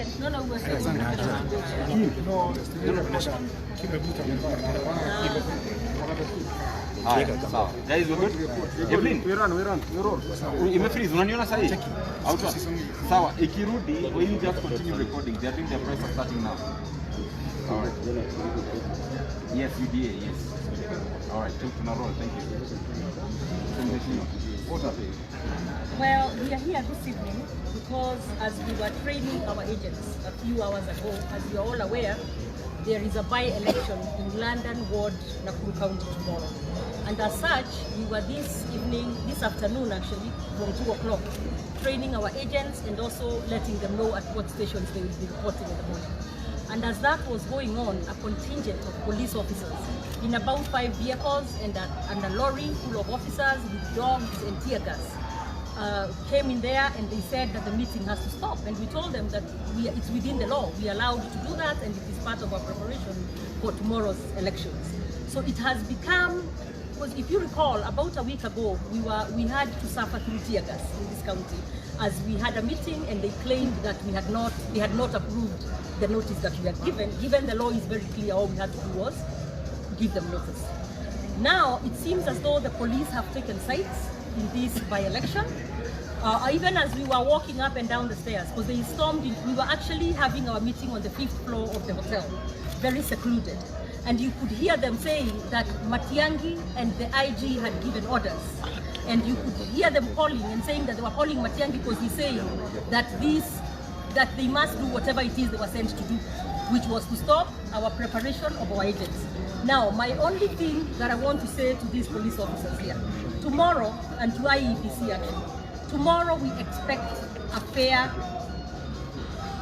No, we're sawa. Guys, we're good? Evelyn, we run. Imefreeze, unaniona sahi? Auto. Sawa, ikirudi, we will just continue recording. They are doing their press starting now. All right. Yes, UDA, yes. All right, tuna roll. Thank you. Well, we are here this evening because as we were training our agents a few hours ago, as you are all aware, there is a by-election in London Ward, Nakuru County tomorrow. And as such, we were this afternoon actually, from 2 o'clock, training our agents and also letting them know at what stations they will be reporting in the morning. And as that was going on, a contingent of police officers in about 5 vehicles and a lorry full of officers with dogs and tear gas came in there, and they said that the meeting has to stop. And we told them that it's within the law. We are allowed to do that, and it is part of our preparation for tomorrow's elections. So it has become, because if you recall, about a week ago, we had to suffer through tear gas in this county, as we had a meeting and they claimed that they had not approved the notice that we had given. Given the law is very clear, all we had to do was give them notice. Now it seems as though the police have taken sides in this by-election. Even as we were walking up and down the stairs, because they stormed in, we were actually having our meeting on the 5th floor of the hotel, very secluded. And you could hear them saying that Matiang'i and the IG had given orders. And you could hear them calling and saying that they were calling Matiang'i because he's saying that they must do whatever it is they were sent to do, which was to stop our preparation of our agents. Now, my only thing that I want to say to these police officers here, tomorrow, and to IEBC actually, tomorrow we expect a fair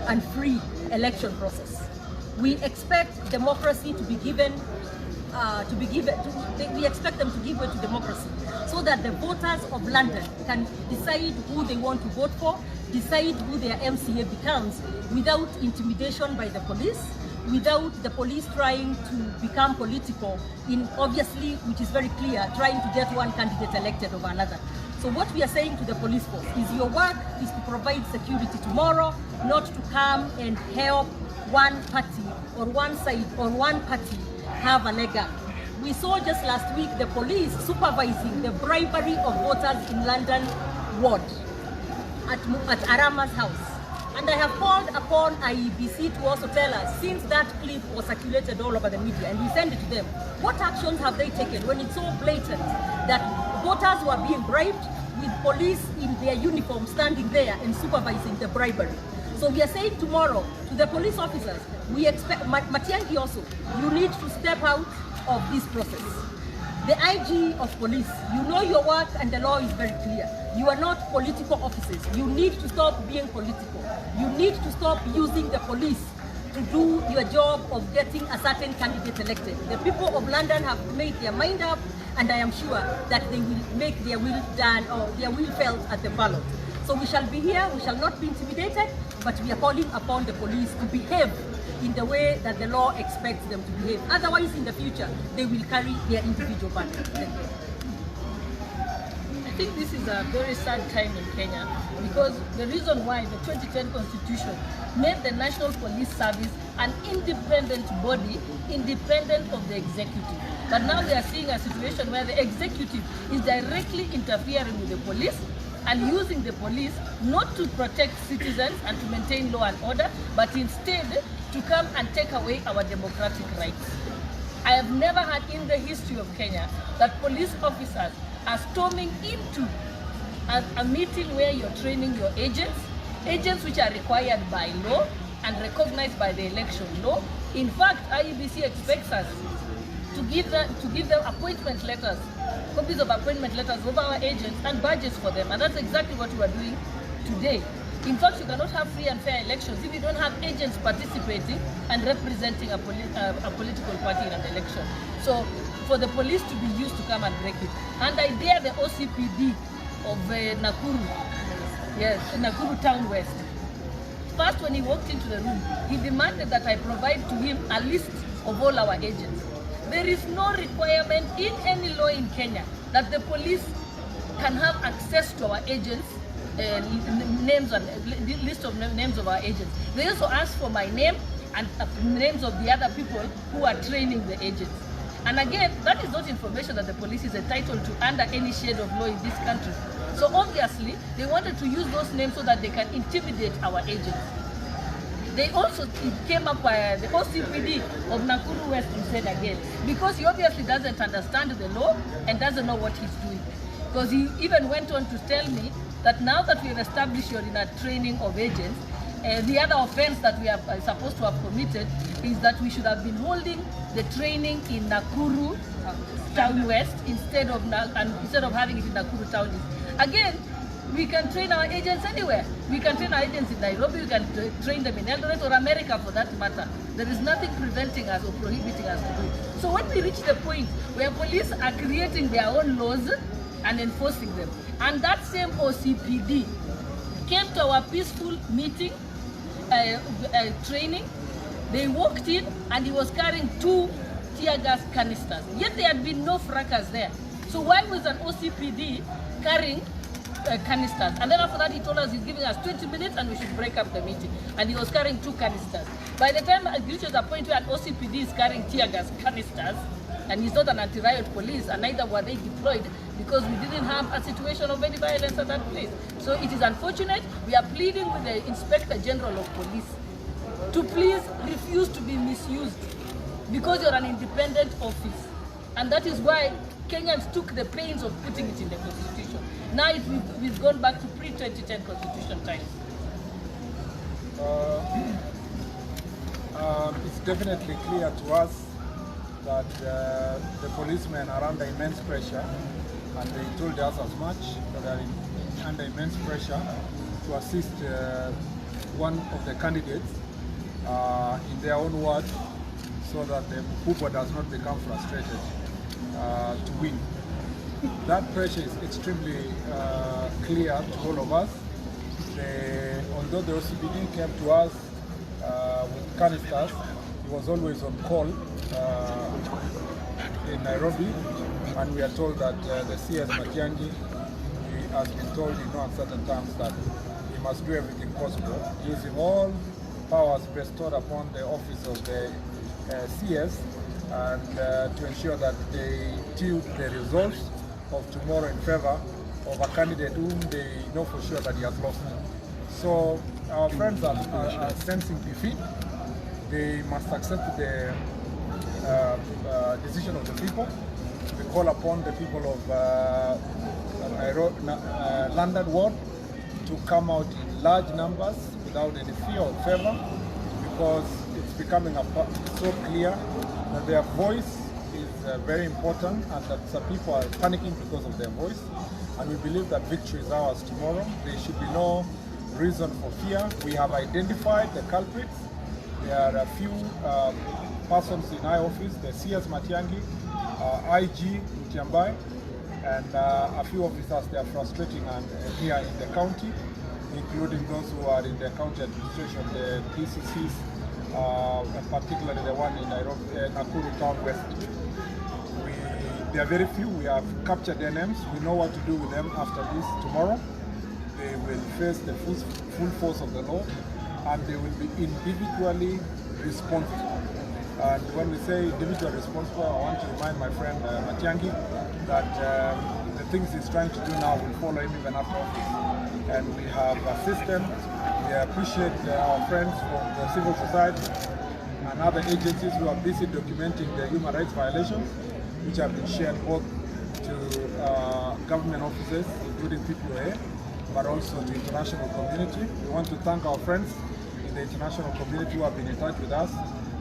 and free election process. We expect democracy to be given, we expect them to give way to democracy so that the voters of London can decide who they want to vote for, decide who their MCA becomes without intimidation by the police, without the police trying to become political in, obviously, which is very clear, trying to get one candidate elected over another. So what we are saying to the police force is your work is to provide security tomorrow, not to come and help one party or one side or one party have a leg up. We saw just last week the police supervising the bribery of voters in London Ward at Arama's house. And I have called upon IEBC to also tell us, since that clip was circulated all over the media and we send it to them, what actions have they taken when it's so blatant that voters were being bribed with police in their uniform standing there and supervising the bribery? So we are saying tomorrow to the police officers, we expect, Matiang'i also, you need to step out of this process. The IG of police, you know your work and the law is very clear. You are not political officers. You need to stop being political. You need to stop using the police to do your job of getting a certain candidate elected. The people of London have made their mind up, and I am sure that they will make their will done or their will felt at the ballot. So we shall be here, we shall not be intimidated, but we are calling upon the police to behave in the way that the law expects them to behave. Otherwise, in the future, they will carry their individual burden. I think this is a very sad time in Kenya because the reason why the 2010 Constitution made the National Police Service an independent body, independent of the executive. But now they are seeing a situation where the executive is directly interfering with the police and using the police not to protect citizens and to maintain law and order, but instead to come and take away our democratic rights. I have never heard in the history of Kenya that police officers are storming into a meeting where you're training your agents which are required by law and recognized by the election law. In fact, IEBC expects us to give them appointment letters, copies of appointment letters of our agents and badges for them, and that's exactly what we are doing today. In fact, you cannot have free and fair elections if you don't have agents participating and representing a political party in an election. So, for the police to be used to come and break it, and I dare the OCPD of Nakuru, yes, Nakuru Town West. First, when he walked into the room, he demanded that I provide to him a list of all our agents. There is no requirement in any law in Kenya that the police can have access to our agents names and list of names of our agents. They also asked for my name and names of the other people who are training the agents. And again, that is not information that the police is entitled to under any shade of law in this country. So obviously, they wanted to use those names so that they can intimidate our agents. They also came up by the OCPD of Nakuru West, he said again, because he obviously doesn't understand the law and doesn't know what he's doing. Because he even went on to tell me that now that we have established you're in a training of agents, the other offense that we are supposed to have committed is that we should have been holding the training in Nakuru Town West instead of having it in Nakuru Town East. Again, we can train our agents anywhere. We can train our agents in Nairobi, we can train them in Eldoret or America for that matter. There is nothing preventing us or prohibiting us to do it. So when we reach the point where police are creating their own laws and enforcing them, and that same OCPD came to our peaceful meeting, training, they walked in and he was carrying 2 tear gas canisters. Yet there had been no fracas there. So why was an OCPD carrying canisters? And then after that he told us he's giving us 20 minutes and we should break up the meeting. And he was carrying 2 canisters. By the time it reaches a point where an OCPD is carrying tear gas canisters, and he's not an anti-riot police, and neither were they deployed, because we didn't have a situation of any violence at that place. So it is unfortunate. We are pleading with the Inspector General of Police to please refuse to be misused, because you're an independent office. And that is why Kenyans took the pains of putting it in the Constitution. Now we've gone back to pre-2010 Constitution times. It's definitely clear to us that the policemen are under immense pressure, and they told us as much, that they are under immense pressure to assist one of the candidates in their own ward, so that the Mkubwa does not become frustrated to win. That pressure is extremely clear to all of us. Although the OCPD came to us with canisters, he was always on call in Nairobi, and we are told that the CS Matiang'i has been told in no uncertain terms that he must do everything possible, using all powers bestowed upon the office of the CS, and to ensure that they tilt the results of tomorrow in favor of a candidate whom they know for sure that he has lost. So our friends are sensing defeat. They must accept the decision of the people. We call upon the people of London Ward to come out in large numbers without any fear or favor, because it's becoming so clear that their voice is very important, and that some people are panicking because of their voice. And we believe that victory is ours tomorrow. There should be no reason for fear. We have identified the culprits. There are a few persons in our office, the CS Matiang'i, IG Mutiambai, and a few officers. They are frustrating here in the county, including those who are in the county administration, the DCCs, and particularly the one in Nairobi, Nakuru Town West. They are very few. We have captured their names. We know what to do with them after this tomorrow. They will face the full force of the law, and they will be individually responsible. And when we say individually responsible, I want to remind my friend Matiang'i that the things he's trying to do now will follow him even after office. And we have a system. We appreciate our friends from the civil society and other agencies who are busy documenting the human rights violations, which have been shared both to government offices, including PPOA, but also to international community. We want to thank our friends in the international community who have been in touch with us,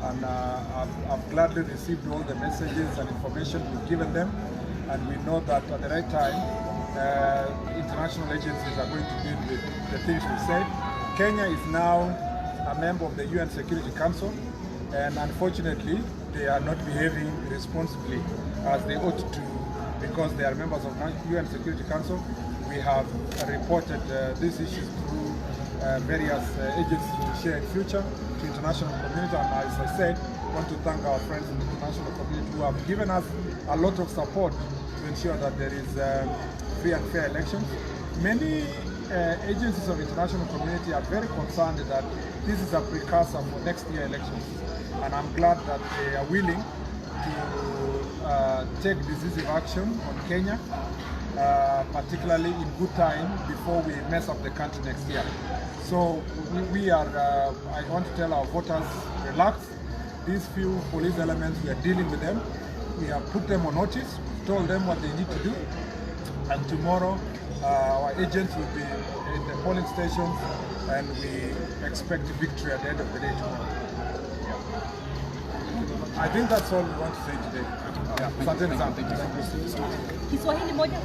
and I've gladly received all the messages and information we've given them, and we know that at the right time, international agencies are going to deal with the things we said. Kenya is now a member of the UN Security Council, and unfortunately, they are not behaving responsibly as they ought to, because they are members of the UN Security Council. We have reported these issues through various agencies we will share in future to international community. And as I said, I want to thank our friends in the international community who have given us a lot of support to ensure that there is free and fair elections. Many agencies of international community are very concerned that this is a precursor for next year elections, and I'm glad that they are willing to take decisive action on Kenya, particularly in good time before we mess up the country next year. So we are, I want to tell our voters, relax. These few police elements, we are dealing with them. We have put them on notice, told them what they need to do, and tomorrow our agents will be in the polling stations, and we expect victory at the end of the day tomorrow. I think that's all we want to say today. Asanteni sana. Kiswahili moja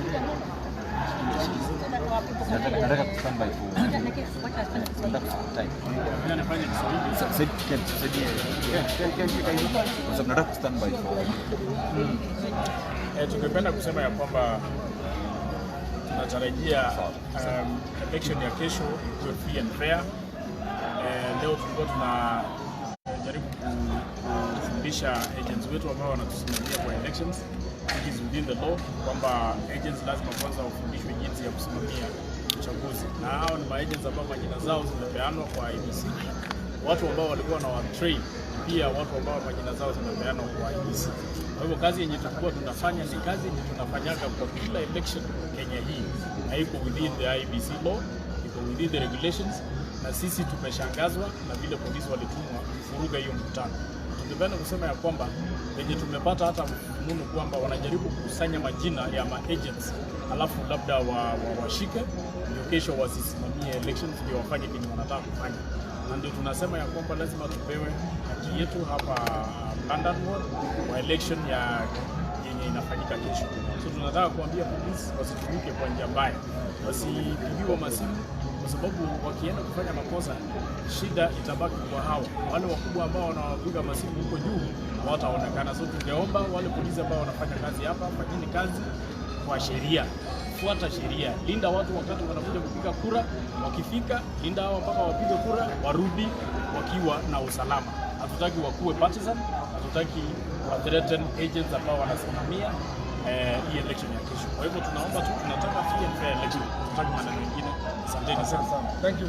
Nataka kustand by for nataka kustand by for. Tungependa kusema ya kwamba tunatarajia election ya kesho iwe free and fair. Leo tulikuwa tunajaribu kufundisha agents wetu ambao wanatusimamia kwa elections, which is within the law, kwamba agents lazima kwanza wafundishwe jinsi ya kusimamia uchaguzi, na hao ni agents ambao majina zao zimepeanwa kwa IEBC, watu ambao walikuwa na train, pia watu ambao majina zao zimepeanwa kwa IEBC. Kwa hivyo kazi yenye tulikuwa tunafanya ni kazi yenye tunafanyaga kwa kila election Kenya hii, na iko within the IEBC law, iko within the regulations, na sisi tumeshangazwa na vile polisi walitumwa kuvuruga hiyo mkutano. Tungependa kusema ya kwamba wenye tumepata hata mfununo kwamba wanajaribu kukusanya majina ya ma-agents alafu labda washike ndio kesho wasisimamie elections, ndio wafanye nini wanataka kufanya. Na ndio tunasema ya kwamba lazima tupewe haki yetu hapa London Ward kwa election yenye inafanyika kesho. So tunataka kuambia polisi wasitumike kwa njia mbaya, wasipigiwe masimu, kwa sababu wakienda kufanya makosa shida itabaki kwa hao wale wakubwa ambao wanawapiga masimu huko juu hawataonekana. So tungeomba wale polisi ambao wanafanya kazi hapa, fanyeni kazi kwa sheria, fuata sheria, linda watu wakati wanakuja kupiga kura, wakifika linda hao mpaka wapige kura warudi wakiwa na usalama. Hatutaki wakuwe partisan, hatutaki wa threaten agents ambao wanasimamia hii election ya kesho. Kwa hivyo tunaomba tu, tunataka free and fair election, hatutaki maneno mengine. Asanteni sana. Thank you.